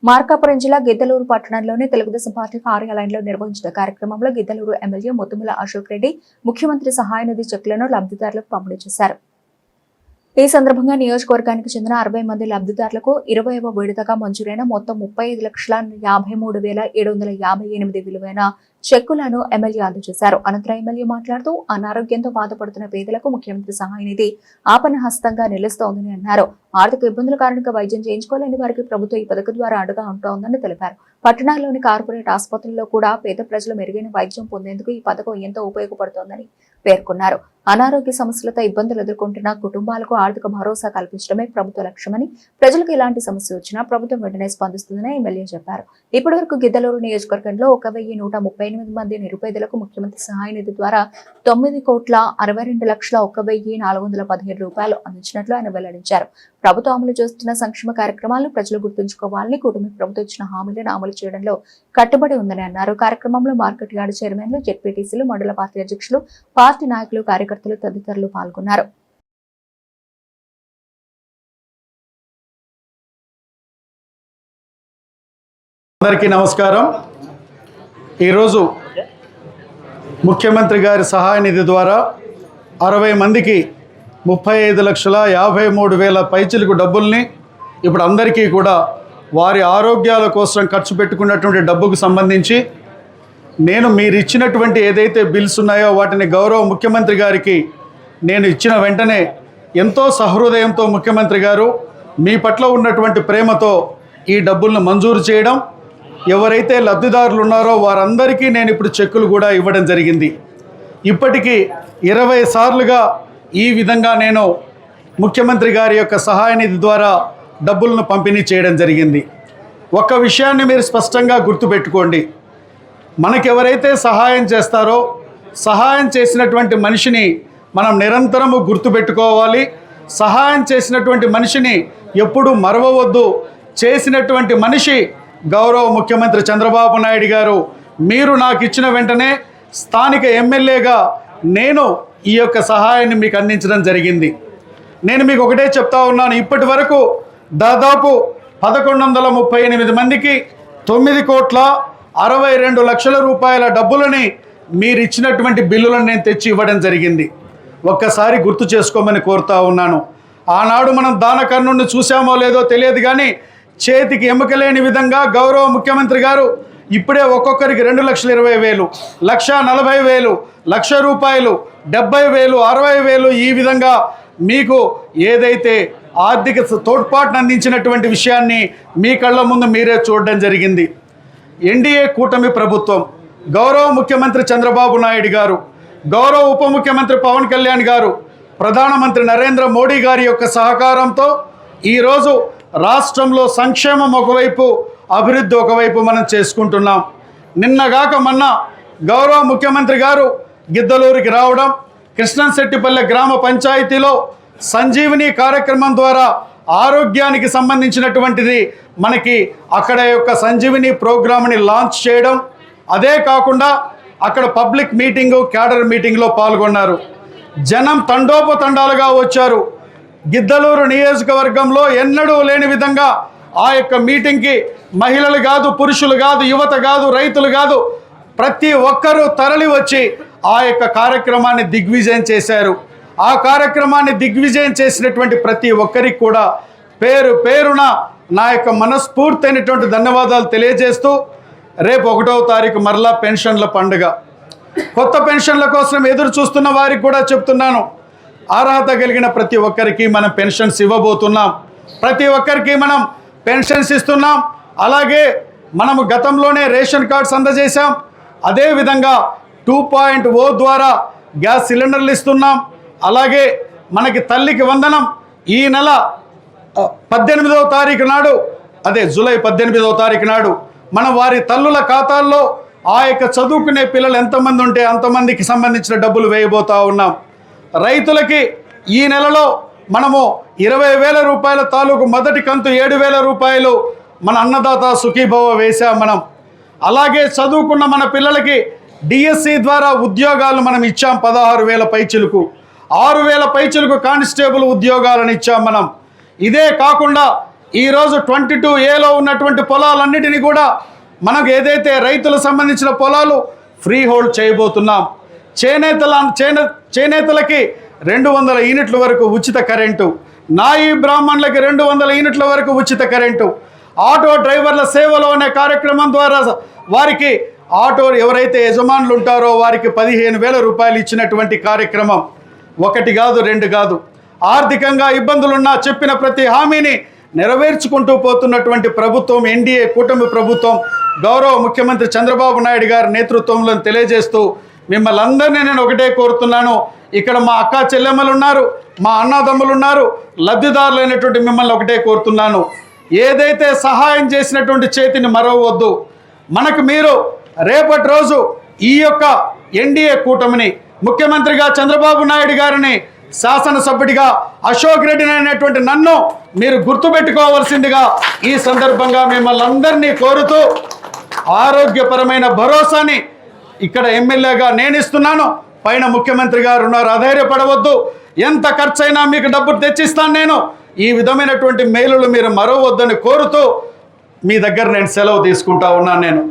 మార్కాపురం జిల్లా గిద్దలూరు పట్టణంలోని తెలుగుదేశం పార్టీ కార్యాలయంలో నిర్వహించిన కార్యక్రమంలో గిద్దలూరు ఎమ్మెల్యే ముత్తుముల అశోక్ రెడ్డి ముఖ్యమంత్రి సహాయ నిధి చెక్కులను లబ్ధిదారులకు పంపిణీ చేశారు. ఈ సందర్భంగా నియోజకవర్గానికి చెందిన 60 మంది లబ్ధిదారులకు 20వ విడతగా మంజూరైన మొత్తం 35,53,758 విలువైన చెక్కులను ఎమ్మెల్యే అందజేశారు. అనంతరం ఎమ్మెల్యే మాట్లాడుతూ అనారోగ్యంతో బాధపడుతున్న పేదలకు ముఖ్యమంత్రి సహాయ నిధి ఆపన్న హస్తంగా నిలుస్తోందని అన్నారు. ఆర్థిక ఇబ్బందుల కారణంగా వైద్యం చేయించుకోలేని వారికి ప్రభుత్వం ఈ పథకం ద్వారా అండగా ఉంటోందని తెలిపారు. పట్టణాల్లోని కార్పొరేట్ ఆసుపత్రుల్లో కూడా పేద ప్రజలు మెరుగైన వైద్యం పొందేందుకు ఈ పథకం ఎంతో ఉపయోగపడుతోందని పేర్కొన్నారు. అనారోగ్య సమస్యలతో ఇబ్బందులు ఎదుర్కొంటున్న కుటుంబాలకు ఆర్థిక భరోసా కల్పించడమే ప్రభుత్వ లక్ష్యమని, ప్రజలకు ఎలాంటి సమస్య వచ్చినా ప్రభుత్వం వెంటనే స్పందిస్తుందని ఎమ్మెల్యే చెప్పారు. ఇప్పటివరకు గిద్దలూరు నియోజకవర్గంలో 1,138 మంది నిరుపేదలకు ముఖ్యమంత్రి సహాయ నిధి ద్వారా 9,62,01,417 రూపాయలు అందించినట్లు ఆయన వెల్లడించారు. ప్రభుత్వం అమలు చేస్తున్న సంక్షేమ కార్యక్రమాలను ప్రజలు గుర్తుంచుకోవాలని, కూటమి ప్రభుత్వం ఇచ్చిన హామీలను అమలు చేయడంలో కట్టుబడి ఉందని అన్నారు. కార్యక్రమంలో మార్కెట్ యార్డు చైర్మన్లు, జెడ్పీటీసీలు, మండల పార్టీ అధ్యక్షులు, పార్టీ నాయకులు, కార్యకర్తలు తదితరులు పాల్గొన్నారు. అందరికీ నమస్కారం. ఈరోజు ముఖ్యమంత్రి గారి సహాయ నిధి ద్వారా 60 మందికి 35,53,000 పైచిలకు డబ్బుల్ని ఇప్పుడు అందరికీ కూడా వారి ఆరోగ్యాల కోసం ఖర్చు పెట్టుకున్నటువంటి డబ్బుకు సంబంధించి నేను మీరు ఇచ్చినటువంటి ఏదైతే బిల్స్ ఉన్నాయో వాటిని గౌరవ ముఖ్యమంత్రి గారికి నేను ఇచ్చిన వెంటనే ఎంతో సహృదయంతో ముఖ్యమంత్రి గారు మీ పట్ల ఉన్నటువంటి ప్రేమతో ఈ డబ్బులను మంజూరు చేయడం, ఎవరైతే లబ్ధిదారులు ఉన్నారో వారందరికీ నేను ఇప్పుడు చెక్కులు కూడా ఇవ్వడం జరిగింది. ఇప్పటికీ 20 సార్లుగా ఈ విధంగా నేను ముఖ్యమంత్రి గారి యొక్క సహాయ నిధి ద్వారా డబ్బులను పంపిణీ చేయడం జరిగింది. ఒక్క విషయాన్ని మీరు స్పష్టంగా గుర్తుపెట్టుకోండి. మనకెవరైతే సహాయం చేస్తారో సహాయం చేసినటువంటి మనిషిని మనం నిరంతరము గుర్తుపెట్టుకోవాలి. సహాయం చేసినటువంటి మనిషిని ఎప్పుడూ మరవవద్దు. చేసినటువంటి మనిషి గౌరవ ముఖ్యమంత్రి చంద్రబాబు నాయుడు గారు. మీరు నాకు ఇచ్చిన వెంటనే స్థానిక ఎమ్మెల్యేగా నేను ఈ యొక్క సహాయాన్ని మీకు అందించడం జరిగింది. నేను మీకు ఒకటే చెప్తా ఉన్నాను, ఇప్పటి వరకు దాదాపు 1,138 మందికి 9,62,00,000 రూపాయల డబ్బులని మీరు ఇచ్చినటువంటి బిల్లులను నేను తెచ్చి ఇవ్వడం జరిగింది. ఒక్కసారి గుర్తు చేసుకోమని కోరుతా ఉన్నాను. ఆనాడు మనం దానకర్ణుడిని చూసామో లేదో తెలియదు, కానీ చేతికి ఎముకలేని విధంగా గౌరవ ముఖ్యమంత్రి గారు ఇప్పుడే ఒక్కొక్కరికి 2,20,000, 1,40,000, 1,00,000 రూపాయలు, 70,000, 60,000 ఈ విధంగా మీకు ఏదైతే ఆర్థిక తోడ్పాటును అందించినటువంటి విషయాన్ని మీ కళ్ళ ముందు మీరే చూడడం జరిగింది. ఎన్డీఏ కూటమి ప్రభుత్వం, గౌరవ ముఖ్యమంత్రి చంద్రబాబు నాయుడు గారు, గౌరవ ఉప ముఖ్యమంత్రి పవన్ కళ్యాణ్ గారు, ప్రధానమంత్రి నరేంద్ర మోడీ గారి యొక్క సహకారంతో ఈరోజు రాష్ట్రంలో సంక్షేమం ఒకవైపు, అభివృద్ధి ఒకవైపు మనం చేసుకుంటున్నాం. నిన్నగాక మొన్న గౌరవ ముఖ్యమంత్రి గారు గిద్దలూరుకి రావడం, కృష్ణంశెట్టిపల్లె గ్రామ పంచాయతీలో సంజీవిని కార్యక్రమం ద్వారా ఆరోగ్యానికి సంబంధించినటువంటిది మనకి అక్కడ యొక్క సంజీవిని ప్రోగ్రామ్ని లాంచ్ చేయడం, అదే కాకుండా అక్కడ పబ్లిక్ మీటింగు, క్యాడర్ మీటింగ్లో పాల్గొన్నారు. జనం తండోపతండాలుగా వచ్చారు. గిద్దలూరు నియోజకవర్గంలో ఎన్నడూ లేని విధంగా ఆ యొక్క మీటింగ్కి మహిళలు కాదు, పురుషులు కాదు, యువత కాదు, రైతులు కాదు, ప్రతి ఒక్కరూ తరలి వచ్చి ఆ యొక్క కార్యక్రమాన్ని దిగ్విజయం చేశారు. ఆ కార్యక్రమాన్ని దిగ్విజయం చేసినటువంటి ప్రతి ఒక్కరికి కూడా పేరు పేరున నా యొక్క మనస్ఫూర్తైనటువంటి ధన్యవాదాలు తెలియజేస్తూ, రేపు 1వ తారీఖు మరలా పెన్షన్ల పండుగ. కొత్త పెన్షన్ల కోసం ఎదురు చూస్తున్న వారికి కూడా చెప్తున్నాను, అర్హత కలిగిన ప్రతి ఒక్కరికి మనం పెన్షన్స్ ఇవ్వబోతున్నాం. ప్రతి ఒక్కరికి మనం పెన్షన్స్ ఇస్తున్నాం. అలాగే మనము గతంలోనే రేషన్ కార్డ్స్ అందజేశాం. అదేవిధంగా 2.0 ద్వారా గ్యాస్ సిలిండర్లు ఇస్తున్నాం. అలాగే మనకి తల్లికి వందనం ఈ నెల 18వ తారీఖు నాడు, అదే జూలై 18వ తారీఖు నాడు మనం వారి తల్లుల ఖాతాల్లో ఆ యొక్క చదువుకునే పిల్లలు ఎంతమంది ఉంటే అంతమందికి సంబంధించిన డబ్బులు వేయబోతూ ఉన్నాం. రైతులకి ఈ నెలలో మనము 20,000 రూపాయల తాలూకు మొదటి కంతు 7,000 రూపాయలు మన అన్నదాత సుఖీభవ వేశాం మనం. అలాగే చదువుకున్న మన పిల్లలకి డిఎస్సి ద్వారా ఉద్యోగాలు మనం ఇచ్చాం. 16,000 పైచిలకు, 6,000 పైచిలకు కానిస్టేబుల్ ఉద్యోగాలను ఇచ్చాం మనం. ఇదే కాకుండా ఈరోజు 22A ఉన్నటువంటి పొలాలన్నిటినీ కూడా మనకు ఏదైతే రైతులకు సంబంధించిన పొలాలు ఫ్రీ హోల్డ్ చేయబోతున్నాం. చేనేతలకి 200 యూనిట్ల వరకు ఉచిత కరెంటు, నాయి బ్రాహ్మణులకి 200 యూనిట్ల వరకు ఉచిత కరెంటు, ఆటో డ్రైవర్ల సేవలో అనే కార్యక్రమం ద్వారా వారికి ఆటో ఎవరైతే యజమానులు ఉంటారో వారికి 15,000 రూపాయలు ఇచ్చినటువంటి కార్యక్రమం. 1 కాదు 2 కాదు. ఆర్థికంగా ఇబ్బందులున్నా చెప్పిన ప్రతి హామీని నెరవేర్చుకుంటూ పోతున్నటువంటి ప్రభుత్వం ఎన్డీఏ కూటమి ప్రభుత్వం, గౌరవ ముఖ్యమంత్రి చంద్రబాబు నాయుడు గారి నేతృత్వంలో తెలియజేస్తూ మిమ్మల్ని అందరినీ నేను ఒకటే కోరుతున్నాను. ఇక్కడ మా అక్క చెల్లెమ్మలు ఉన్నారు, మా అన్నదమ్ములు ఉన్నారు, లబ్ధిదారులైనటువంటి మిమ్మల్ని ఒకటే కోరుతున్నాను. ఏదైతే సహాయం చేసినటువంటి చేతిని మరవవద్దు. మనకు మీరు రేపటి రోజు ఈ యొక్క ఎన్డీఏ కూటమిని, ముఖ్యమంత్రిగా చంద్రబాబు నాయుడు గారిని, శాసనసభ్యుడిగా అశోక్ రెడ్డిని అనేటువంటి నన్ను మీరు గుర్తుపెట్టుకోవాల్సిందిగా ఈ సందర్భంగా మిమ్మల్ని అందరినీ కోరుతూ, ఆరోగ్యపరమైన భరోసాని ఇక్కడ ఎమ్మెల్యేగా నేను ఇస్తున్నాను. పైన ముఖ్యమంత్రి గారు ఉన్నారు, అధైర్యపడవద్దు. ఎంత ఖర్చైనా మీకు డబ్బు తెచ్చిస్తాను నేను. ఈ విధమైనటువంటి మేలులు మీరు మరవద్దని కోరుతూ మీ దగ్గర నేను సెలవు తీసుకుంటా ఉన్నాను. నేను